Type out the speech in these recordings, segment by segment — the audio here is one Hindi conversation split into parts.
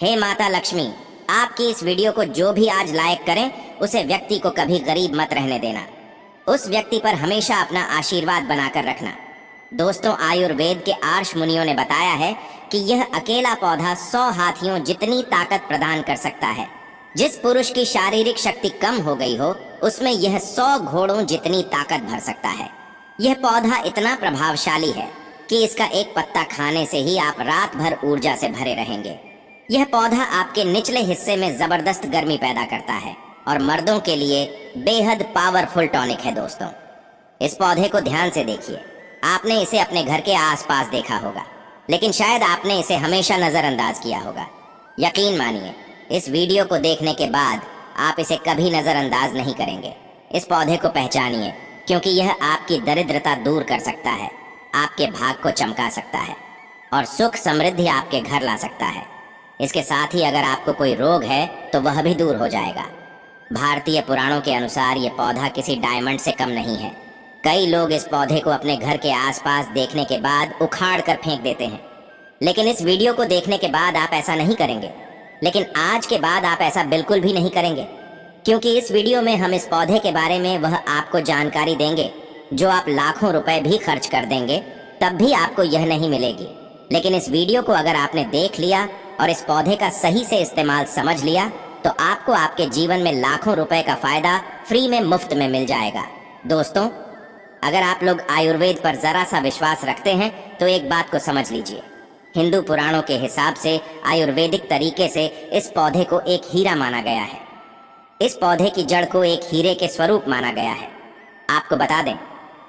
हे माता लक्ष्मी, आपकी इस वीडियो को जो भी आज लाइक करें उसे व्यक्ति को कभी गरीब मत रहने देना। उस व्यक्ति पर हमेशा अपना आशीर्वाद बनाकर रखना। दोस्तों, आयुर्वेद के आर्ष मुनियों ने बताया है कि यह अकेला पौधा 100 हाथियों जितनी ताकत प्रदान कर सकता है। जिस पुरुष की शारीरिक शक्ति कम हो गई हो उसमें यह 100 घोड़ों जितनी ताकत भर सकता है। यह पौधा इतना प्रभावशाली है कि इसका एक पत्ता खाने से ही आप रात भर ऊर्जा से भरे रहेंगे। यह पौधा आपके निचले हिस्से में जबरदस्त गर्मी पैदा करता है और मर्दों के लिए बेहद पावरफुल टॉनिक है। दोस्तों, इस पौधे को ध्यान से देखिए। आपने इसे अपने घर के आसपास देखा होगा, लेकिन शायद आपने इसे हमेशा नज़रअंदाज किया होगा। यकीन मानिए, इस वीडियो को देखने के बाद आप इसे कभी नज़रअंदाज नहीं करेंगे। इस पौधे को पहचानिए, क्योंकि यह आपकी दरिद्रता दूर कर सकता है, आपके भाग को चमका सकता है और सुख समृद्धि आपके घर ला सकता है। इसके साथ ही अगर आपको कोई रोग है तो वह भी दूर हो जाएगा। भारतीय पुराणों के अनुसार यह पौधा किसी डायमंड से कम नहीं है। कई लोग इस पौधे को अपने घर के आसपास देखने के बाद उखाड़ कर फेंक देते हैं, लेकिन इस वीडियो को देखने के बाद आप ऐसा नहीं करेंगे। लेकिन आज के बाद आप ऐसा बिल्कुल भी नहीं करेंगे, क्योंकि इस वीडियो में हम इस पौधे के बारे में वह आपको जानकारी देंगे जो आप लाखों रुपए भी खर्च कर देंगे तब भी आपको यह नहीं मिलेगी। लेकिन इस वीडियो को अगर आपने देख लिया और इस पौधे का सही से इस्तेमाल समझ लिया तो आपको आपके जीवन में लाखों रुपए का फायदा फ्री में, मुफ्त में मिल जाएगा। दोस्तों, अगर आप लोग आयुर्वेद पर जरा सा विश्वास रखते हैं तो एक बात को समझ लीजिए। हिंदू पुराणों के हिसाब से आयुर्वेदिक तरीके से इस पौधे को एक हीरा माना गया है। इस पौधे की जड़ को एक हीरे के स्वरूप माना गया है। आपको बता दें,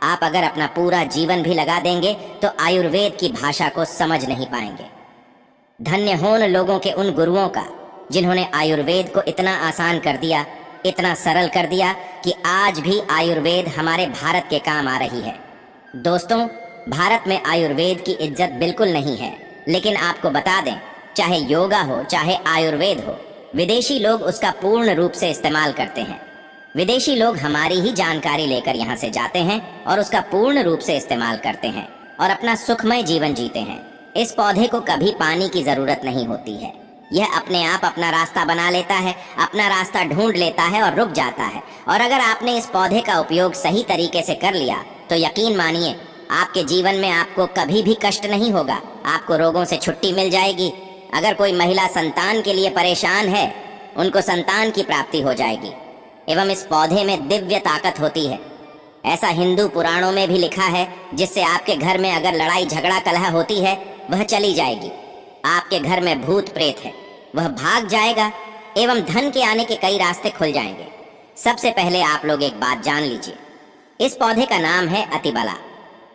आप अगर अपना पूरा जीवन भी लगा देंगे तो आयुर्वेद की भाषा को समझ नहीं पाएंगे। धन्य हो उन लोगों के, उन गुरुओं का, जिन्होंने आयुर्वेद को इतना आसान कर दिया, इतना सरल कर दिया कि आज भी आयुर्वेद हमारे भारत के काम आ रही है। दोस्तों, भारत में आयुर्वेद की इज्जत बिल्कुल नहीं है, लेकिन आपको बता दें, चाहे योगा हो चाहे आयुर्वेद हो, विदेशी लोग उसका पूर्ण रूप से इस्तेमाल करते हैं। विदेशी लोग हमारी ही जानकारी लेकर यहाँ से जाते हैं और उसका पूर्ण रूप से इस्तेमाल करते हैं और अपना सुखमय जीवन जीते हैं। इस पौधे को कभी पानी की जरूरत नहीं होती है। यह अपने आप अपना रास्ता बना लेता है, अपना रास्ता ढूंढ लेता है और रुक जाता है। और अगर आपने इस पौधे का उपयोग सही तरीके से कर लिया तो यकीन मानिए, आपके जीवन में आपको कभी भी कष्ट नहीं होगा। आपको रोगों से छुट्टी मिल जाएगी। अगर कोई महिला संतान के लिए परेशान है, उनको संतान की प्राप्ति हो जाएगी। एवं इस पौधे में दिव्य ताकत होती है। ऐसा हिंदू पुराणों में भी लिखा है, जिससे आपके घर में अगर लड़ाई झगड़ा कलह होती है वह चली जाएगी। आपके घर में भूत प्रेत है, वह भाग जाएगा एवं धन के आने के कई रास्ते खुल जाएंगे। सबसे पहले आप लोग एक बात जान लीजिए, इस पौधे का नाम है अतिबला।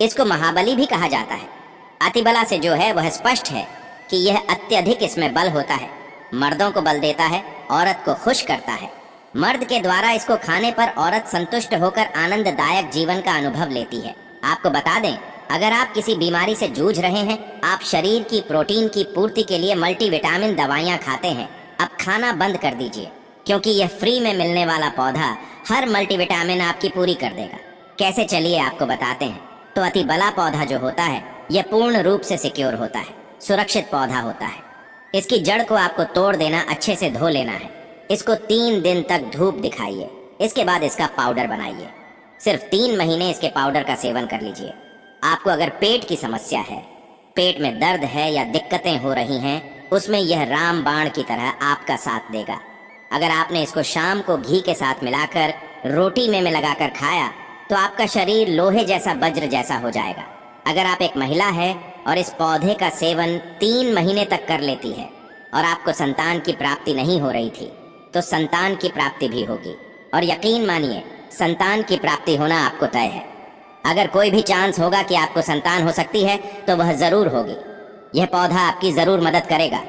इसको महाबली भी कहा जाता है। अतिबला से जो है वह स्पष्ट है कि यह अत्यधिक इसमें बल होता है। मर्दों को बल देता है, औरत को खुश करता है। मर्द के द्वारा इसको खाने पर औरत संतुष्ट होकर आनंददायक जीवन का अनुभव लेती है। आपको बता दें, अगर आप किसी बीमारी से जूझ रहे हैं, आप शरीर की प्रोटीन की पूर्ति के लिए मल्टीविटामिन दवाइयाँ खाते हैं, अब खाना बंद कर दीजिए, क्योंकि यह फ्री में मिलने वाला पौधा हर मल्टीविटामिन आपकी पूरी कर देगा। कैसे, चलिए आपको बताते हैं। तो अतिबला पौधा जो होता है यह पूर्ण रूप से सिक्योर होता है, सुरक्षित पौधा होता है। इसकी जड़ को आपको तोड़ देना, अच्छे से धो लेना है। इसको 3 दिन तक धूप दिखाइए, इसके बाद इसका पाउडर बनाइए। सिर्फ 3 महीने इसके पाउडर का सेवन कर लीजिए। आपको अगर पेट की समस्या है, पेट में दर्द है या दिक्कतें हो रही हैं, उसमें यह रामबाण की तरह आपका साथ देगा। अगर आपने इसको शाम को घी के साथ मिलाकर रोटी में लगाकर खाया तो आपका शरीर लोहे जैसा, वज्र जैसा हो जाएगा। अगर आप एक महिला है और इस पौधे का सेवन 3 महीने तक कर लेती है और आपको संतान की प्राप्ति नहीं हो रही थी, तो संतान की प्राप्ति भी होगी। और यकीन मानिए, संतान की प्राप्ति होना आपको तय है। अगर कोई भी चांस होगा कि आपको संतान हो सकती है तो वह जरूर होगी। यह पौधा आपकी जरूर मदद करेगा।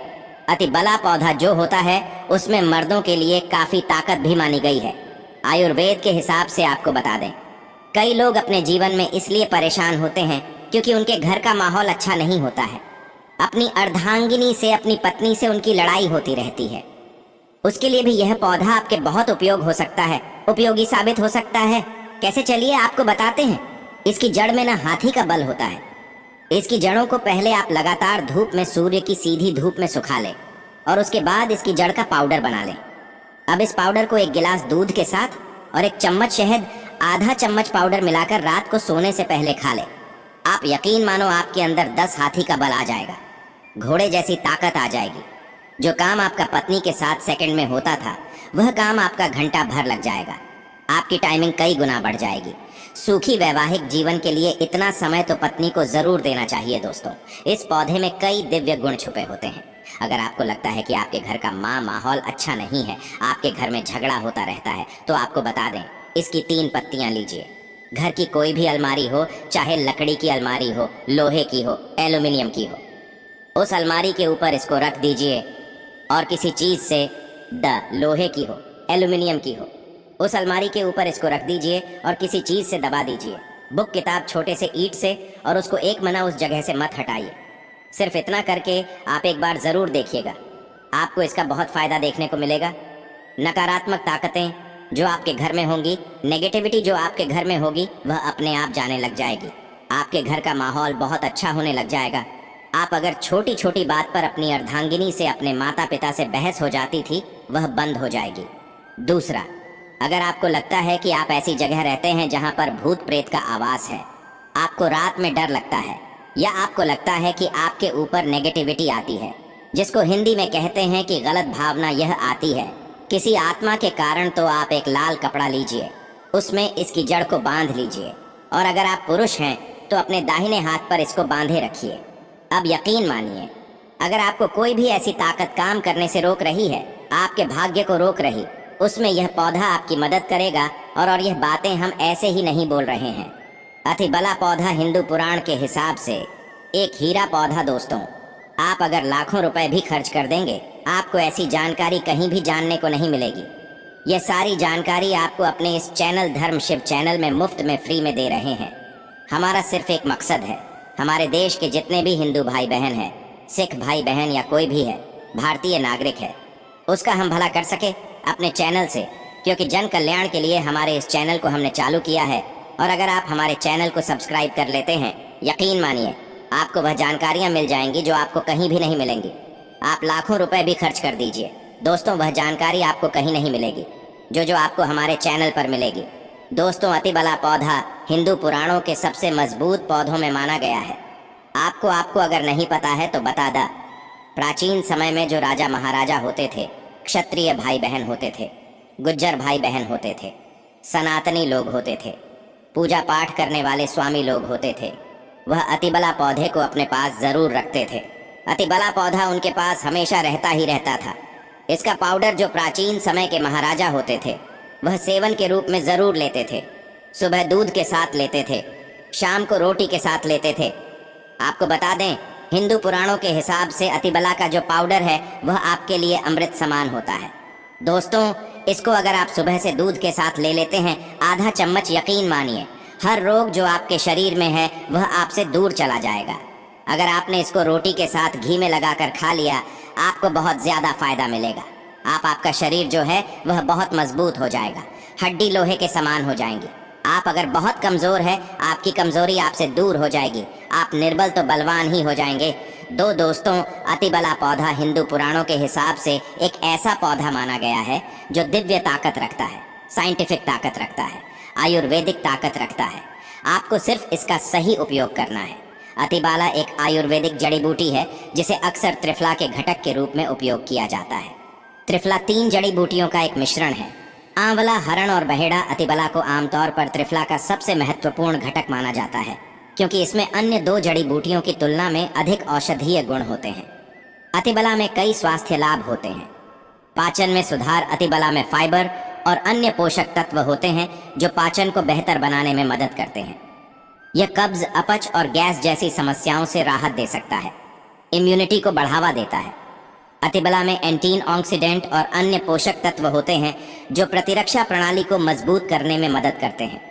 अतिबला पौधा जो होता है उसमें मर्दों के लिए काफी ताकत भी मानी गई है। आयुर्वेद के हिसाब से आपको बता दें, कई लोग अपने जीवन में इसलिए परेशान होते हैं क्योंकि उनके घर का माहौल अच्छा नहीं होता है। अपनी अर्धांगिनी से, अपनी पत्नी से उनकी लड़ाई होती रहती है। उसके लिए भी यह पौधा आपके बहुत उपयोग हो सकता है, उपयोगी साबित हो सकता है। कैसे, चलिए आपको बताते हैं। इसकी जड़ में ना हाथी का बल होता है। इसकी जड़ों को पहले आप लगातार धूप में, सूर्य की सीधी धूप में सुखा लें और उसके बाद इसकी जड़ का पाउडर बना लें। अब इस पाउडर को एक गिलास दूध के साथ और एक चम्मच शहद, आधा चम्मच पाउडर मिलाकर रात को सोने से पहले खा लें। आप यकीन मानो आपके अंदर 10 हाथी का बल आ जाएगा, घोड़े जैसी ताकत आ जाएगी। जो काम आपका पत्नी के साथ सेकंड में होता था, वह काम आपका घंटा भर लग जाएगा। आपकी टाइमिंग कई गुना बढ़ जाएगी। सुखी वैवाहिक जीवन के लिए इतना समय तो पत्नी को जरूर देना चाहिए दोस्तों। इस पौधे में कई दिव्य गुण छुपे होते हैं। अगर आपको लगता है कि आपके घर का माहौल अच्छा नहीं है, आपके घर में झगड़ा होता रहता है, तो आपको बता दें, इसकी 3 पत्तियां लीजिए। घर की कोई भी अलमारी हो, चाहे लकड़ी की अलमारी हो, लोहे की हो, एल्यूमिनियम की हो, उस अलमारी के ऊपर इसको रख दीजिए और किसी चीज से, लोहे की हो, एल्यूमिनियम की हो, उस अलमारी के ऊपर इसको रख दीजिए और किसी चीज से दबा दीजिए। बुक किताब छोटे से ईंट से, और उसको एक मना उस जगह से मत हटाइए। सिर्फ इतना करके आप एक बार जरूर देखिएगा, आपको इसका बहुत फायदा देखने को मिलेगा। नकारात्मक ताकतें जो आपके घर में होंगी, नेगेटिविटी जो आपके घर में होगी, वह अपने आप जाने लग जाएगी। आपके घर का माहौल बहुत अच्छा होने लग जाएगा। आप अगर छोटी छोटी बात पर अपनी अर्धांगिनी से, अपने माता पिता से बहस हो जाती थी, वह बंद हो जाएगी। दूसरा, अगर आपको लगता है कि आप ऐसी जगह रहते हैं जहां पर भूत प्रेत का आवास है, आपको रात में डर लगता है, या आपको लगता है कि आपके ऊपर नेगेटिविटी आती है, जिसको हिंदी में कहते हैं कि गलत भावना यह आती है किसी आत्मा के कारण, तो आप एक लाल कपड़ा लीजिए, उसमें इसकी जड़ को बांध लीजिए, और अगर आप पुरुष हैं तो अपने दाहिने हाथ पर इसको बांधे रखिए। अब यकीन मानिए, अगर आपको कोई भी ऐसी ताकत काम करने से रोक रही है, आपके भाग्य को रोक रही, उसमें यह पौधा आपकी मदद करेगा। और यह बातें हम ऐसे ही नहीं बोल रहे हैं। अतिबला पौधा हिंदू पुराण के हिसाब से एक हीरा पौधा दोस्तों। आप अगर लाखों रुपए भी खर्च कर देंगे, आपको ऐसी जानकारी कहीं भी जानने को नहीं मिलेगी। यह सारी जानकारी आपको अपने इस चैनल धर्म शिव चैनल में मुफ्त में फ्री में दे रहे हैं। हमारा सिर्फ एक मकसद है, हमारे देश के जितने भी हिंदू भाई बहन हैं, सिख भाई बहन या कोई भी है, भारतीय नागरिक है, उसका हम भला कर सके अपने चैनल से। क्योंकि जन कल्याण के लिए हमारे इस चैनल को हमने चालू किया है। और अगर आप हमारे चैनल को सब्सक्राइब कर लेते हैं, यकीन मानिए आपको वह जानकारियां मिल जाएंगी जो आपको कहीं भी नहीं मिलेंगी। आप लाखों रुपए भी खर्च कर दीजिए दोस्तों, वह जानकारी आपको कहीं नहीं मिलेगी जो आपको हमारे चैनल पर मिलेगी। दोस्तों, अतिबला पौधा हिंदू पुराणों के सबसे मजबूत पौधों में माना गया है। आपको अगर नहीं पता है तो बता दा। प्राचीन समय में जो राजा महाराजा होते थे, क्षत्रिय भाई बहन होते थे, गुज्जर भाई बहन होते थे, सनातनी लोग होते थे, पूजा पाठ करने वाले स्वामी लोग होते थे, वह अतिबला पौधे को अपने पास जरूर रखते थे। अतिबला पौधा उनके पास हमेशा रहता ही रहता था। इसका पाउडर जो प्राचीन समय के महाराजा होते थे, वह सेवन के रूप में जरूर लेते थे। सुबह दूध के साथ लेते थे, शाम को रोटी के साथ लेते थे। आपको बता दें, हिंदू पुराणों के हिसाब से अतिबला का जो पाउडर है, वह आपके लिए अमृत समान होता है। दोस्तों, इसको अगर आप सुबह से दूध के साथ ले लेते हैं, आधा चम्मच, यकीन मानिए हर रोग जो आपके शरीर में है वह आपसे दूर चला जाएगा। अगर आपने इसको रोटी के साथ घी में लगाकर खा लिया, आपको बहुत ज़्यादा फायदा मिलेगा। आपका शरीर जो है वह बहुत मजबूत हो जाएगा, हड्डी लोहे के समान हो जाएंगी। आप अगर बहुत कमज़ोर है, आपकी कमज़ोरी आपसे दूर हो जाएगी। आप निर्बल तो बलवान ही हो जाएंगे। दोस्तों, अतिबला पौधा हिंदू पुराणों के हिसाब से एक ऐसा पौधा माना गया है जो दिव्य ताकत रखता है, साइंटिफिक ताकत रखता है, आयुर्वेदिक ताकत रखता है। आपको सिर्फ इसका सही उपयोग करना है। अतिबला एक आयुर्वेदिक जड़ी बूटी है जिसे अक्सर त्रिफला के घटक के रूप में उपयोग किया जाता है। त्रिफला 3 जड़ी बूटियों का एक मिश्रण है। आंवला, हरण और बहेड़ा अतिबला को आमतौर पर त्रिफला का सबसे महत्वपूर्ण घटक माना जाता है, क्योंकि इसमें अन्य 2 जड़ी बूटियों की तुलना में अधिक औषधीय गुण होते हैं। अतिबला में कई स्वास्थ्य लाभ होते हैं। पाचन में सुधार, अतिबला में फाइबर और अन्य पोषक तत्व होते हैं जो पाचन को बेहतर बनाने में मदद करते हैं। यह कब्ज, अपच और गैस जैसी समस्याओं से राहत दे सकता है। इम्यूनिटी को बढ़ावा देता है। अतिबला में एंटी ऑक्सीडेंट और अन्य पोषक तत्व होते हैं जो प्रतिरक्षा प्रणाली को मजबूत करने में मदद करते हैं।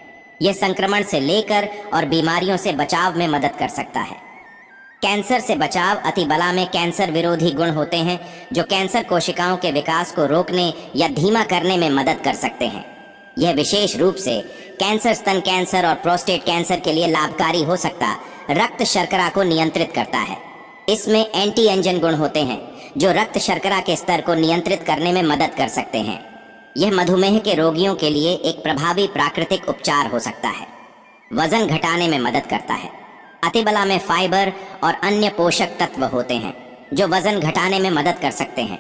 यह संक्रमण से लेकर और बीमारियों से बचाव में मदद कर सकता है। कैंसर से बचाव, अतिबला में कैंसर विरोधी गुण होते हैं जो कैंसर कोशिकाओं के विकास को रोकने या धीमा करने में मदद कर सकते हैं। यह विशेष रूप से कैंसर, स्तन कैंसर और प्रोस्टेट कैंसर के लिए लाभकारी हो सकता। रक्त शर्करा को नियंत्रित करता है। इसमें एंटी एंजन गुण होते हैं जो रक्त शर्करा के स्तर को नियंत्रित करने में मदद कर सकते हैं। यह मधुमेह के रोगियों के लिए एक प्रभावी प्राकृतिक उपचार हो सकता है। वजन घटाने में मदद करता है। अतिबला में फाइबर और अन्य पोषक तत्व होते हैं जो वजन घटाने में मदद कर सकते हैं।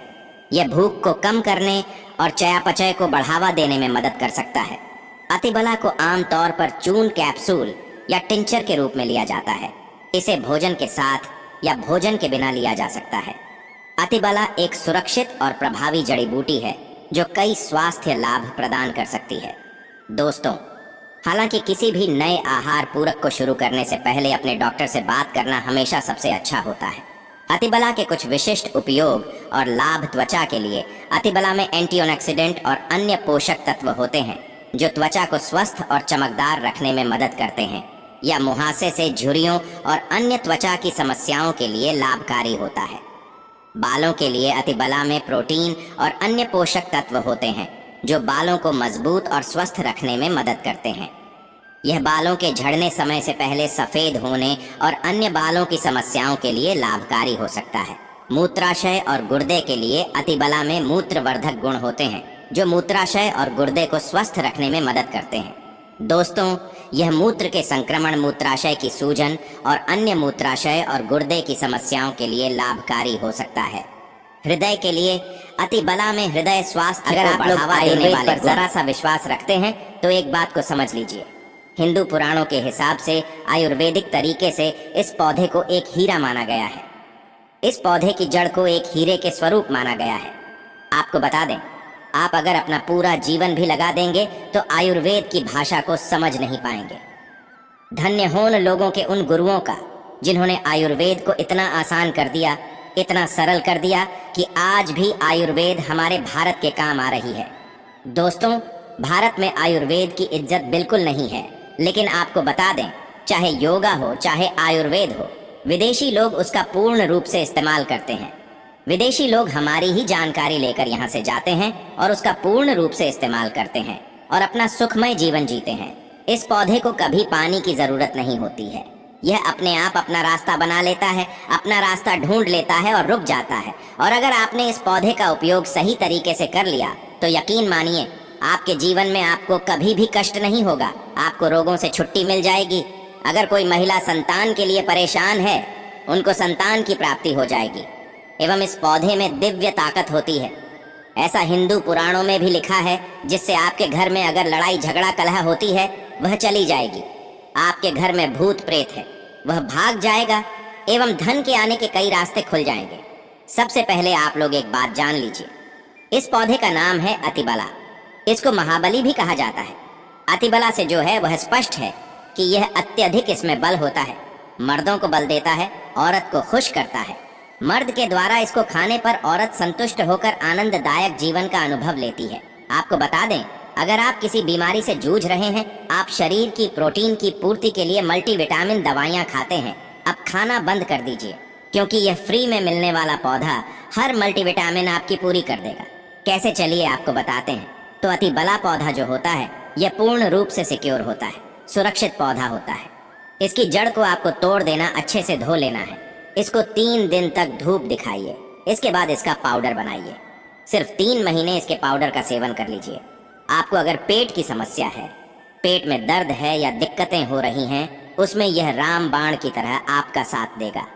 यह भूख को कम करने और चयापचय को बढ़ावा देने में मदद कर सकता है। अतिबला को आमतौर पर चूर्ण कैप्सूल या टिंचर के रूप में लिया जाता है। इसे भोजन के साथ या भोजन के बिना लिया जा सकता है। अतिबला एक सुरक्षित और प्रभावी जड़ी बूटी है जो कई स्वास्थ्य लाभ प्रदान कर सकती है। दोस्तों, हालांकि किसी भी नए आहार पूरक को शुरू करने से पहले अपने डॉक्टर से बात करना हमेशा सबसे अच्छा होता है। अतिबला के कुछ विशिष्ट उपयोग और लाभ त्वचा के लिए। अतिबला में एंटीऑक्सीडेंट और अन्य पोषक तत्व होते हैं जो त्वचा को स्वस्थ और चमकदार रखने में मदद करते हैं या मुहासे से झुर्रियों और अन्य त्वचा की समस्याओं के लिए लाभकारी होता है। बालों के लिए अतिबला में प्रोटीन और अन्य पोषक तत्व होते हैं जो बालों को मजबूत और स्वस्थ रखने में मदद करते हैं। यह बालों के झड़ने समय से पहले सफेद होने और अन्य बालों की समस्याओं के लिए लाभकारी हो सकता है। मूत्राशय और गुर्दे के लिए अतिबला में मूत्रवर्धक गुण होते हैं जो मूत्राशय और गुर्दे को स्वस्थ रखने में मदद करते हैं। दोस्तों, यह मूत्र के संक्रमण, मूत्राशय की सूजन और अन्य मूत्राशय और गुर्दे की समस्याओं के लिए लाभकारी हो सकता है। हृदय के लिए अतिबला में हृदय स्वास्थ्य अगर आप लोग आयुर्वेद पर जरा सा विश्वास रखते हैं तो एक बात को समझ लीजिए। हिंदू पुराणों के हिसाब से आयुर्वेदिक तरीके से इस पौधे को एक हीरा माना गया है। इस पौधे की जड़ को एक हीरे के स्वरूप माना गया है। आपको बता दें, आप अगर अपना पूरा जीवन भी लगा देंगे तो आयुर्वेद की भाषा को समझ नहीं पाएंगे। धन्य हो उन लोगों के, उन गुरुओं का जिन्होंने आयुर्वेद को इतना आसान कर दिया, इतना सरल कर दिया कि आज भी आयुर्वेद हमारे भारत के काम आ रही है। दोस्तों, भारत में आयुर्वेद की इज्जत बिल्कुल नहीं है, लेकिन आपको बता दें, चाहे योगा हो चाहे आयुर्वेद हो, विदेशी लोग उसका पूर्ण रूप से इस्तेमाल करते हैं। विदेशी लोग हमारी ही जानकारी लेकर यहाँ से जाते हैं और उसका पूर्ण रूप से इस्तेमाल करते हैं और अपना सुखमय जीवन जीते हैं। इस पौधे को कभी पानी की जरूरत नहीं होती है। यह अपने आप अपना रास्ता बना लेता है, अपना रास्ता ढूंढ लेता है और रुक जाता है। और अगर आपने इस पौधे का उपयोग सही तरीके से कर लिया तो यकीन मानिए, आपके जीवन में आपको कभी भी कष्ट नहीं होगा। आपको रोगों से छुट्टी मिल जाएगी। अगर कोई महिला संतान के लिए परेशान है, उनको संतान की प्राप्ति हो जाएगी। एवं इस पौधे में दिव्य ताकत होती है, ऐसा हिंदू पुराणों में भी लिखा है, जिससे आपके घर में अगर लड़ाई झगड़ा कलह होती है वह चली जाएगी। आपके घर में भूत प्रेत है वह भाग जाएगा एवं धन के आने के कई रास्ते खुल जाएंगे। सबसे पहले आप लोग एक बात जान लीजिए, इस पौधे का नाम है अतिबला। इसको महाबली भी कहा जाता है। अतिबला से जो है वह स्पष्ट है कि यह अत्यधिक इसमें बल होता है। मर्दों को बल देता है, औरत को खुश करता है। मर्द के द्वारा इसको खाने पर औरत संतुष्ट होकर आनंददायक जीवन का अनुभव लेती है। आपको बता दें, अगर आप किसी बीमारी से जूझ रहे हैं, आप शरीर की प्रोटीन की पूर्ति के लिए मल्टीविटामिन दवाइयाँ खाते हैं, अब खाना बंद कर दीजिए, क्योंकि यह फ्री में मिलने वाला पौधा हर मल्टीविटामिन आपकी पूरी कर देगा। कैसे, चलिए आपको बताते हैं। तो अतिबला पौधा जो होता है यह पूर्ण रूप से सिक्योर होता है, सुरक्षित पौधा होता है। इसकी जड़ को आपको तोड़ देना, अच्छे से धो लेना है। इसको 3 दिन तक धूप दिखाइए, इसके बाद इसका पाउडर बनाइए। सिर्फ 3 महीने इसके पाउडर का सेवन कर लीजिए। आपको अगर पेट की समस्या है, पेट में दर्द है या दिक्कतें हो रही हैं, उसमें यह रामबाण की तरह आपका साथ देगा।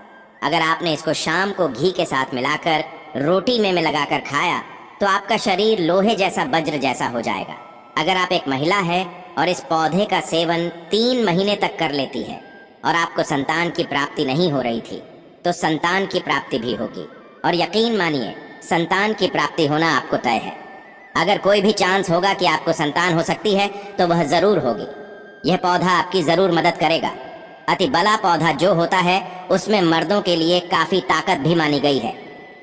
अगर आपने इसको शाम को घी के साथ मिलाकर रोटी में लगाकर खाया तो आपका शरीर लोहे जैसा, वज्र जैसा हो जाएगा। अगर आप एक महिला है और इस पौधे का सेवन 3 महीने तक कर लेती है और आपको संतान की प्राप्ति नहीं हो रही थी, तो संतान की प्राप्ति भी होगी। और यकीन मानिए, संतान की प्राप्ति होना आपको तय है। अगर कोई भी चांस होगा कि आपको संतान हो सकती है तो वह जरूर होगी। यह पौधा आपकी जरूर मदद करेगा। अतिबला पौधा जो होता है उसमें मर्दों के लिए काफी ताकत भी मानी गई है।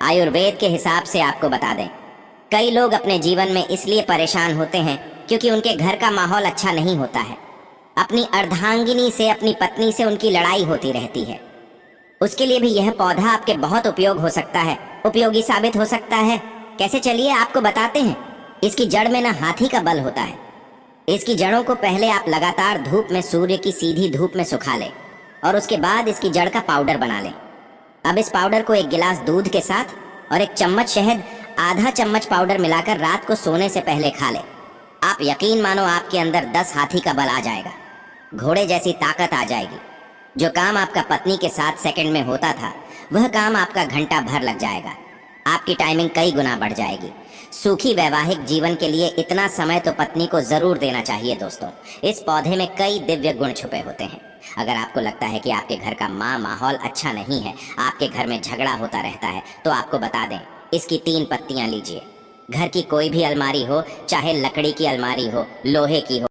आयुर्वेद के हिसाब से आपको बता दें, कई लोग अपने जीवन में इसलिए परेशान होते हैं क्योंकि उनके घर का माहौल अच्छा नहीं होता है। अपनी अर्धांगिनी से, अपनी पत्नी से उनकी लड़ाई होती रहती है। उसके लिए भी यह पौधा आपके बहुत उपयोग हो सकता है, उपयोगी साबित हो सकता है। कैसे, चलिए आपको बताते हैं। इसकी जड़ में ना हाथी का बल होता है। इसकी जड़ों को पहले आप लगातार धूप में, सूर्य की सीधी धूप में सुखा लें और उसके बाद इसकी जड़ का पाउडर बना लें। अब इस पाउडर को 1 गिलास दूध के साथ और 1 चम्मच शहद आधा चम्मच पाउडर मिलाकर रात को सोने से पहले खा ले। आप यकीन मानो आपके अंदर 10 हाथी का बल आ जाएगा, घोड़े जैसी ताकत आ जाएगी। जो काम आपका पत्नी के साथ सेकंड में होता था, वह काम आपका घंटा भर लग जाएगा। आपकी टाइमिंग कई गुना बढ़ जाएगी। सुखी वैवाहिक जीवन के लिए इतना समय तो पत्नी को जरूर देना चाहिए दोस्तों। इस पौधे में कई दिव्य गुण छुपे होते हैं। अगर आपको लगता है कि आपके घर का माहौल अच्छा नहीं है, आपके घर में झगड़ा होता रहता है, तो आपको बता दें, इसकी 3 पत्तियां लीजिए। घर की कोई भी अलमारी हो, चाहे लकड़ी की अलमारी हो, लोहे की हो,